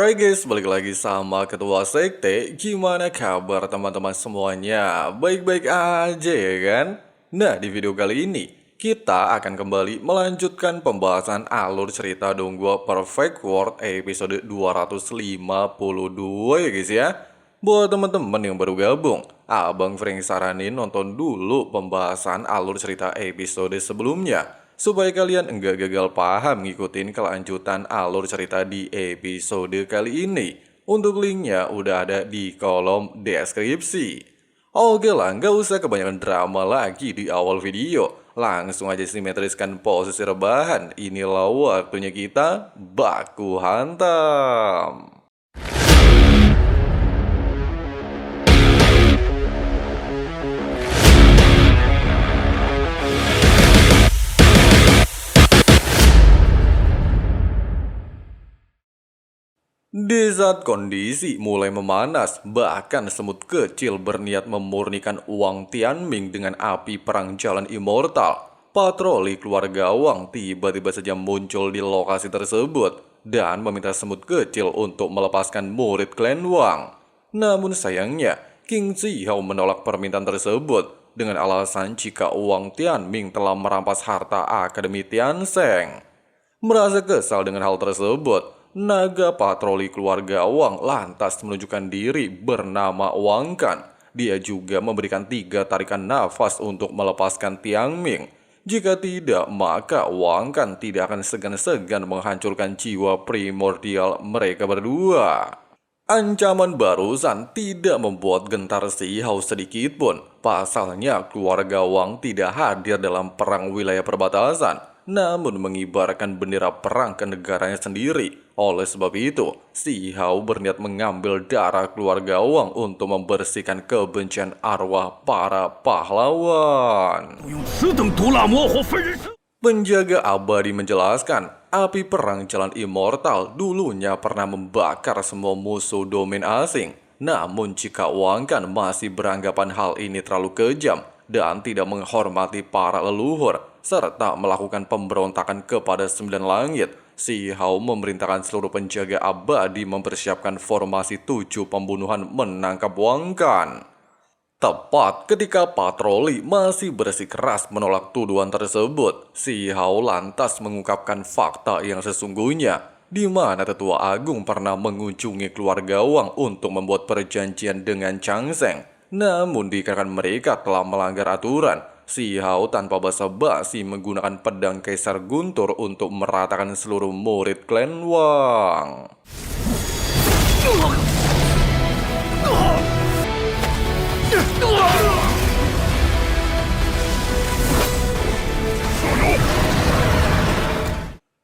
Alright guys, balik lagi sama Ketua Sekte. Gimana kabar teman-teman semuanya? Baik-baik aja ya kan? Nah, di video kali ini kita akan kembali melanjutkan pembahasan alur cerita Donghua Perfect World episode 252 ya guys ya. Buat teman-teman yang baru gabung, Abang Frank saranin nonton dulu pembahasan alur cerita episode sebelumnya supaya kalian enggak gagal paham ngikutin kelanjutan alur cerita di episode kali ini. Untuk linknya udah ada di kolom deskripsi. Oke lah, nggak usah kebanyakan drama lagi di awal video. Langsung aja simetriskan posisi rebahan. Inilah waktunya kita baku hantam. Di saat kondisi mulai memanas, bahkan semut kecil berniat memurnikan uang Tianming dengan api perang jalan immortal. Patroli keluarga Wang tiba-tiba saja muncul di lokasi tersebut dan meminta semut kecil untuk melepaskan murid klan Wang. Namun sayangnya, King Zihao menolak permintaan tersebut dengan alasan jika uang Tianming telah merampas harta Akademi Tiansheng. Merasa kesal dengan hal tersebut, naga patroli keluarga Wang lantas menunjukkan diri bernama Wang Kan. Dia juga memberikan 3 tarikan nafas untuk melepaskan Tianming. Jika tidak, maka Wang Kan tidak akan segan-segan menghancurkan jiwa primordial mereka berdua. Ancaman barusan tidak membuat gentar Zihao sedikit pun. Pasalnya keluarga Wang tidak hadir dalam perang wilayah perbatasan, namun mengibarkan bendera perang ke negaranya sendiri. Oleh sebab itu, Zihao berniat mengambil darah keluarga Wang untuk membersihkan kebencian arwah para pahlawan. Penjaga abadi menjelaskan, api perang jalan immortal dulunya pernah membakar semua musuh domain asing. Namun jika Wang Kan masih beranggapan hal ini terlalu kejam dan tidak menghormati para leluhur, serta melakukan pemberontakan kepada 9 langit, Zihao memerintahkan seluruh penjaga abadi mempersiapkan formasi 7 pembunuhan menangkap Wang Kan. Tepat ketika patroli masih bersikeras menolak tuduhan tersebut, Zihao lantas mengungkapkan fakta yang sesungguhnya, di mana Tetua Agung pernah mengunjungi keluarga Wang untuk membuat perjanjian dengan Changsheng. Namun dikarenakan mereka telah melanggar aturan, Zihao tanpa basa-basi menggunakan pedang Kaisar Guntur untuk meratakan seluruh murid klan Wang.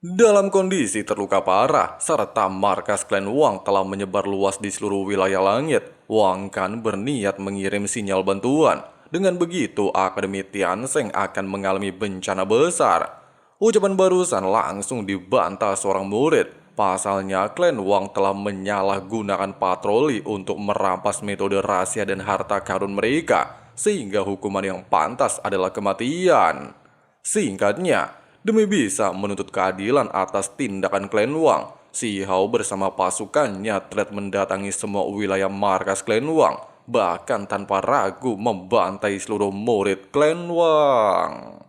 Dalam kondisi terluka parah, serta markas klan Wang telah menyebar luas di seluruh wilayah langit, Wang Kan berniat mengirim sinyal bantuan. Dengan begitu, Akademi Tiansheng akan mengalami bencana besar. Ucapan barusan langsung dibantah seorang murid. Pasalnya, klan Wang telah menyalahgunakan patroli untuk merampas metode rahasia dan harta karun mereka, sehingga hukuman yang pantas adalah kematian. Singkatnya, demi bisa menuntut keadilan atas tindakan klan Wang, Zihao bersama pasukannya telah mendatangi semua wilayah markas klan Wang, bahkan tanpa ragu membantai seluruh murid klan Wang.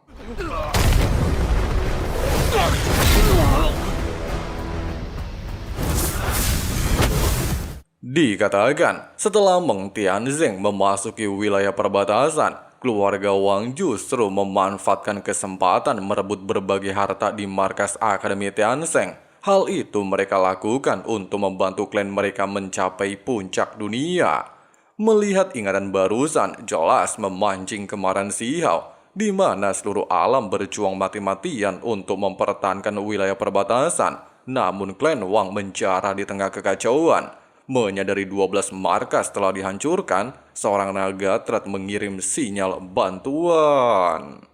Dikatakan, setelah Meng Tianzeng memasuki wilayah perbatasan, keluarga Wang justru memanfaatkan kesempatan merebut berbagai harta di markas Akademi Tiansheng. Hal itu mereka lakukan untuk membantu klan mereka mencapai puncak dunia. Melihat ingatan barusan jelas memancing kemarahan Zihao, di mana seluruh alam berjuang mati-matian untuk mempertahankan wilayah perbatasan. Namun klan Wang menjarah di tengah kekacauan. Menyadari 12 markas telah dihancurkan, seorang naga telah mengirim sinyal bantuan.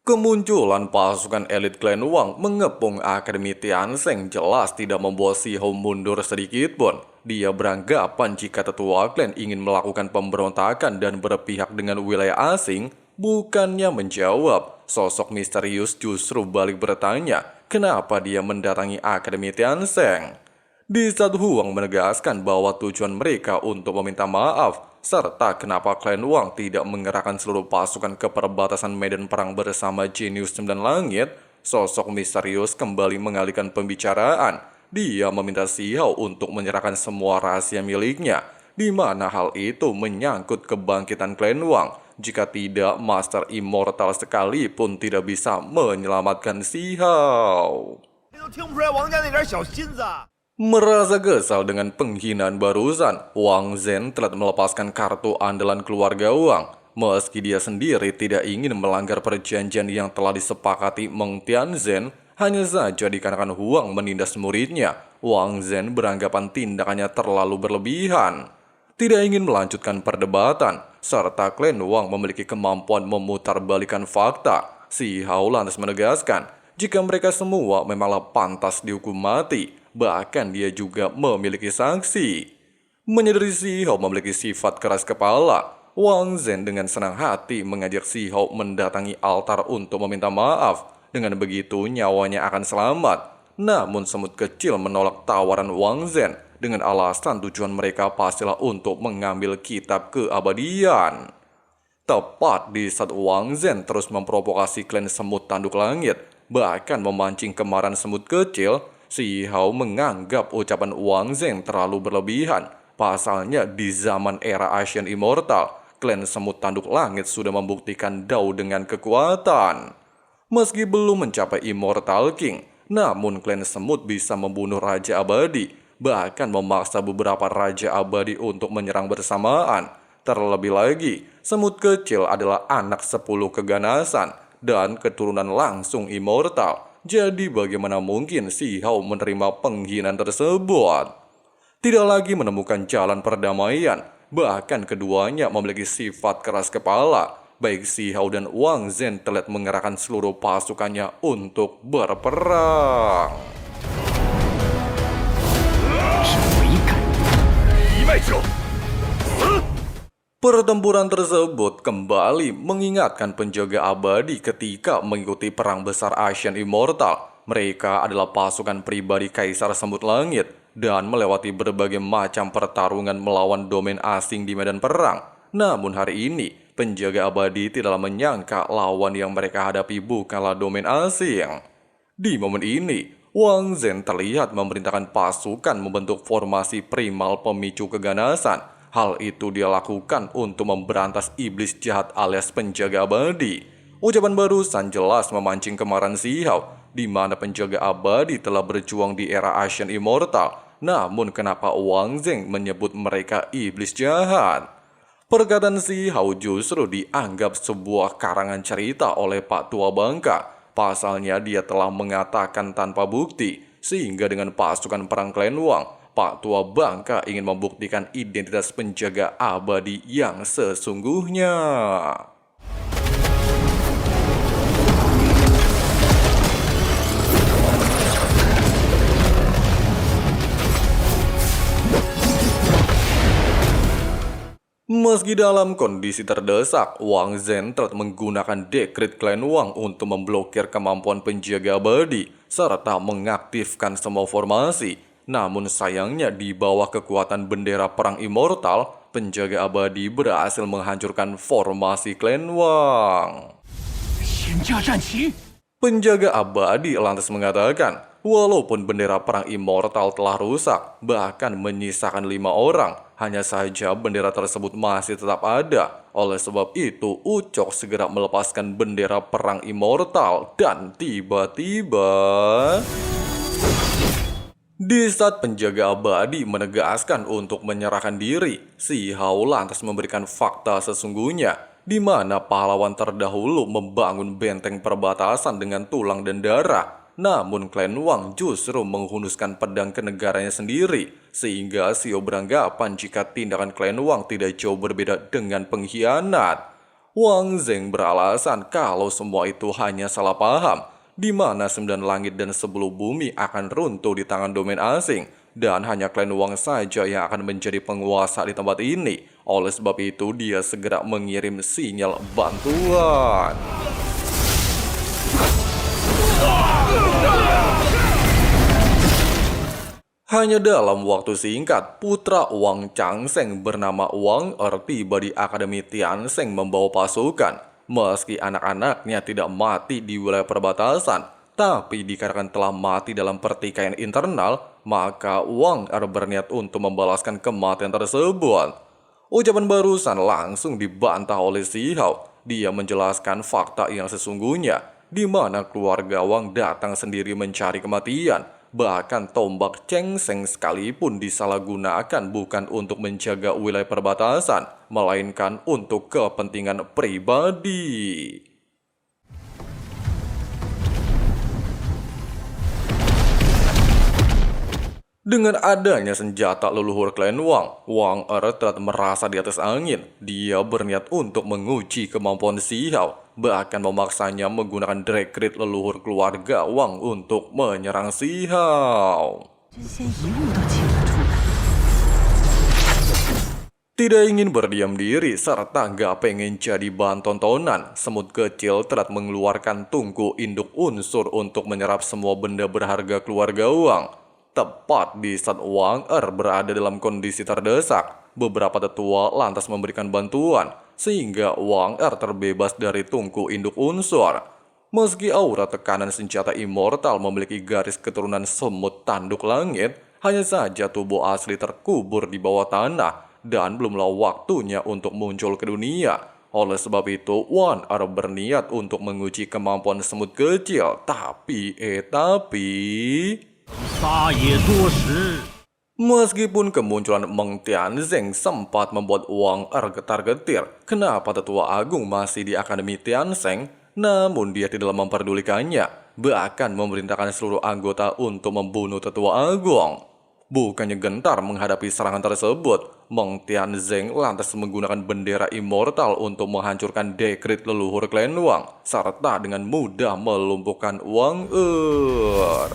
Kemunculan pasukan elit klan Wang mengepung Akademi Tiansheng jelas tidak membuat Zihao mundur sedikit pun. Dia beranggapan jika tetua klan ingin melakukan pemberontakan dan berpihak dengan wilayah asing, bukannya menjawab. Sosok misterius justru balik bertanya, kenapa dia mendatangi Akademi Tiansheng. Di saat Huang menegaskan bahwa tujuan mereka untuk meminta maaf, serta kenapa klan Wang tidak mengerahkan seluruh pasukan ke perbatasan medan perang bersama Jenius 9 Langit, sosok misterius kembali mengalihkan pembicaraan. Dia meminta Si Hao untuk menyerahkan semua rahasia miliknya, di mana hal itu menyangkut kebangkitan klan Wang. Jika tidak, Master Immortal sekalipun tidak bisa menyelamatkan Si Hao. Merasa kesal dengan penghinaan barusan, Wang Zhen telah melepaskan kartu andalan keluarga Wang. Meski dia sendiri tidak ingin melanggar perjanjian yang telah disepakati Meng Tianzhen, hanya saja dikarenakan Huang menindas muridnya, Wang Zhen beranggapan tindakannya terlalu berlebihan. Tidak ingin melanjutkan perdebatan, serta klan Wang memiliki kemampuan memutarbalikan fakta, Si Hao lantas menegaskan jika mereka semua memanglah pantas dihukum mati. Bahkan dia juga memiliki sanksi. Menyadari Si Hao memiliki sifat keras kepala, Wang Zhen dengan senang hati mengajak Si Hao mendatangi altar untuk meminta maaf. Dengan begitu nyawanya akan selamat. Namun semut kecil menolak tawaran Wang Zhen dengan alasan tujuan mereka pastilah untuk mengambil kitab keabadian. Tepat di saat Wang Zhen terus memprovokasi klan semut tanduk langit, bahkan memancing kemarahan semut kecil, Si Hao menganggap ucapan Wang Zhen terlalu berlebihan. Pasalnya di zaman era Asian Immortal, klan semut tanduk langit sudah membuktikan Dao dengan kekuatan. Meski belum mencapai Immortal King, namun klan semut bisa membunuh Raja Abadi, bahkan memaksa beberapa Raja Abadi untuk menyerang bersamaan. Terlebih lagi, semut kecil adalah anak 10 keganasan dan keturunan langsung Immortal. Jadi bagaimana mungkin Si Hao menerima penghinaan tersebut? Tidak lagi menemukan jalan perdamaian, bahkan keduanya memiliki sifat keras kepala. Baik Si Hao dan Wang Zhen telah mengerahkan seluruh pasukannya untuk berperang. Pertempuran tersebut kembali mengingatkan penjaga abadi ketika mengikuti perang besar Asian Immortal. Mereka adalah pasukan pribadi Kaisar Semut Langit dan melewati berbagai macam pertarungan melawan domain asing di medan perang. Namun hari ini, penjaga abadi tidaklah menyangka lawan yang mereka hadapi bukanlah domain asing. Di momen ini, Wang Zhen terlihat memerintahkan pasukan membentuk formasi primal pemicu keganasan. Hal itu dia lakukan untuk memberantas iblis jahat alias penjaga abadi. Ucapan barusan jelas memancing kemarahan Si Hao, di mana penjaga abadi telah berjuang di era Asian Immortal. Namun kenapa Wang Zhen menyebut mereka iblis jahat? Perkataan Si Hao justru dianggap sebuah karangan cerita oleh Pak Tua Bangka. Pasalnya dia telah mengatakan tanpa bukti, sehingga dengan pasukan perang klan Wang, Pak Tua Bangka ingin membuktikan identitas penjaga abadi yang sesungguhnya. Meski dalam kondisi terdesak, Wang Zhen telah menggunakan dekret klan Wang untuk memblokir kemampuan penjaga abadi serta mengaktifkan semua formasi. Namun sayangnya di bawah kekuatan bendera perang Immortal, penjaga abadi berhasil menghancurkan formasi klan Wang. Penjaga abadi lantas mengatakan, walaupun bendera perang Immortal telah rusak, bahkan menyisakan 5 orang, hanya saja bendera tersebut masih tetap ada. Oleh sebab itu, Ucok segera melepaskan bendera perang Immortal dan tiba-tiba... Di saat penjaga abadi menegaskan untuk menyerahkan diri, Si Hao lantas memberikan fakta sesungguhnya, di mana pahlawan terdahulu membangun benteng perbatasan dengan tulang dan darah. Namun klan Wang justru menghunuskan pedang ke negaranya sendiri, sehingga Xiao beranggapan jika tindakan klan Wang tidak jauh berbeda dengan pengkhianat. Wang Zhen beralasan kalau semua itu hanya salah paham, di mana 9 langit dan 10 bumi akan runtuh di tangan domain asing, dan hanya klan Wang saja yang akan menjadi penguasa di tempat ini. Oleh sebab itu, dia segera mengirim sinyal bantuan. Hanya dalam waktu singkat, putra Wang Changsheng bernama Wang Er tiba di Akademi Tiansheng membawa pasukan. Meski anak-anaknya tidak mati di wilayah perbatasan, tapi dikarenakan telah mati dalam pertikaian internal, maka Wang Er berniat untuk membalaskan kematian tersebut. Ucapan barusan langsung dibantah oleh Si Hao. Dia menjelaskan fakta yang sesungguhnya, di mana keluarga Wang datang sendiri mencari kematian. Bahkan tombak Cheng Sheng sekalipun disalahgunakan bukan untuk menjaga wilayah perbatasan, melainkan untuk kepentingan pribadi. Dengan adanya senjata leluhur klan Wang, Wang Er terlihat merasa di atas angin. Dia berniat untuk menguji kemampuan Si Hao, bahkan memaksanya menggunakan Drake leluhur keluarga Wang untuk menyerang Si Hao. Tidak ingin berdiam diri serta gak pengen jadi bahan tontonan, semut kecil terlihat mengeluarkan tungku induk unsur untuk menyerap semua benda berharga keluarga Wang. Tepat di saat Wang Er berada dalam kondisi terdesak, beberapa tetua lantas memberikan bantuan, sehingga Wang Er terbebas dari tungku induk unsur. Meski aura tekanan senjata immortal memiliki garis keturunan semut tanduk langit, hanya saja tubuh asli terkubur di bawah tanah, dan belumlah waktunya untuk muncul ke dunia. Oleh sebab itu, Wang Er berniat untuk menguji kemampuan semut kecil, tapi... Meskipun kemunculan Meng Tianzeng sempat membuat Wang Er getar-getir, kenapa tetua agung masih di Akademi Tiansheng, namun dia tidak memperdulikannya, bahkan memerintahkan seluruh anggota untuk membunuh tetua agung. Bukannya gentar menghadapi serangan tersebut, Meng Tianzeng lantas menggunakan bendera immortal untuk menghancurkan dekret leluhur klan Wang, serta dengan mudah melumpuhkan Wang Er.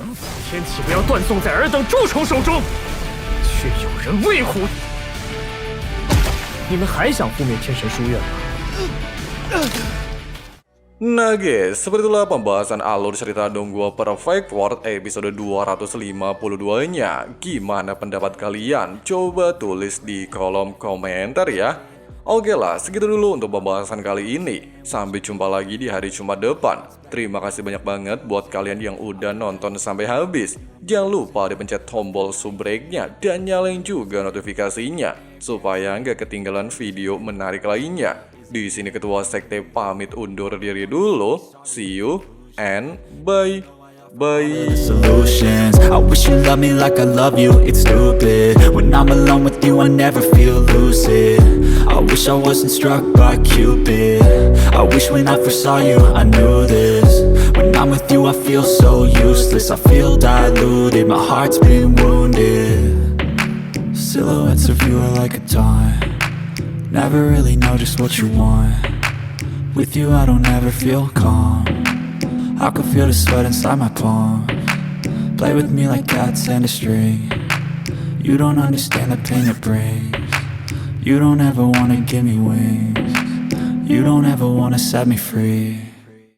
Nah guys, seperti itulah pembahasan alur cerita Donghua Perfect World episode 252-nya. Gimana pendapat kalian? Coba tulis di kolom komentar ya. Oke lah, segitu dulu untuk pembahasan kali ini. Sampai jumpa lagi di hari Jumat depan. Terima kasih banyak banget buat kalian yang udah nonton sampai habis. Jangan lupa dipencet tombol subrek-nya dan nyalain juga notifikasinya, supaya nggak ketinggalan video menarik lainnya. Di sini Ketua Sekte pamit undur diri dulu. See you and bye. Bye. Solutions. I wish you loved me like I love you. It's stupid. When I'm alone with you, I never feel lucid. I wish I wasn't struck by Cupid. I wish when I first saw you, I knew this. When I'm with you, I feel so useless. I feel diluted. My heart's been wounded. Silhouettes of you are like a taunt. Never really know just what you want. With you I don't ever feel calm. I can feel the sweat inside my palm. Play with me like cats and a string. You don't understand the pain it brings. You don't ever wanna give me wings. You don't ever wanna set me free.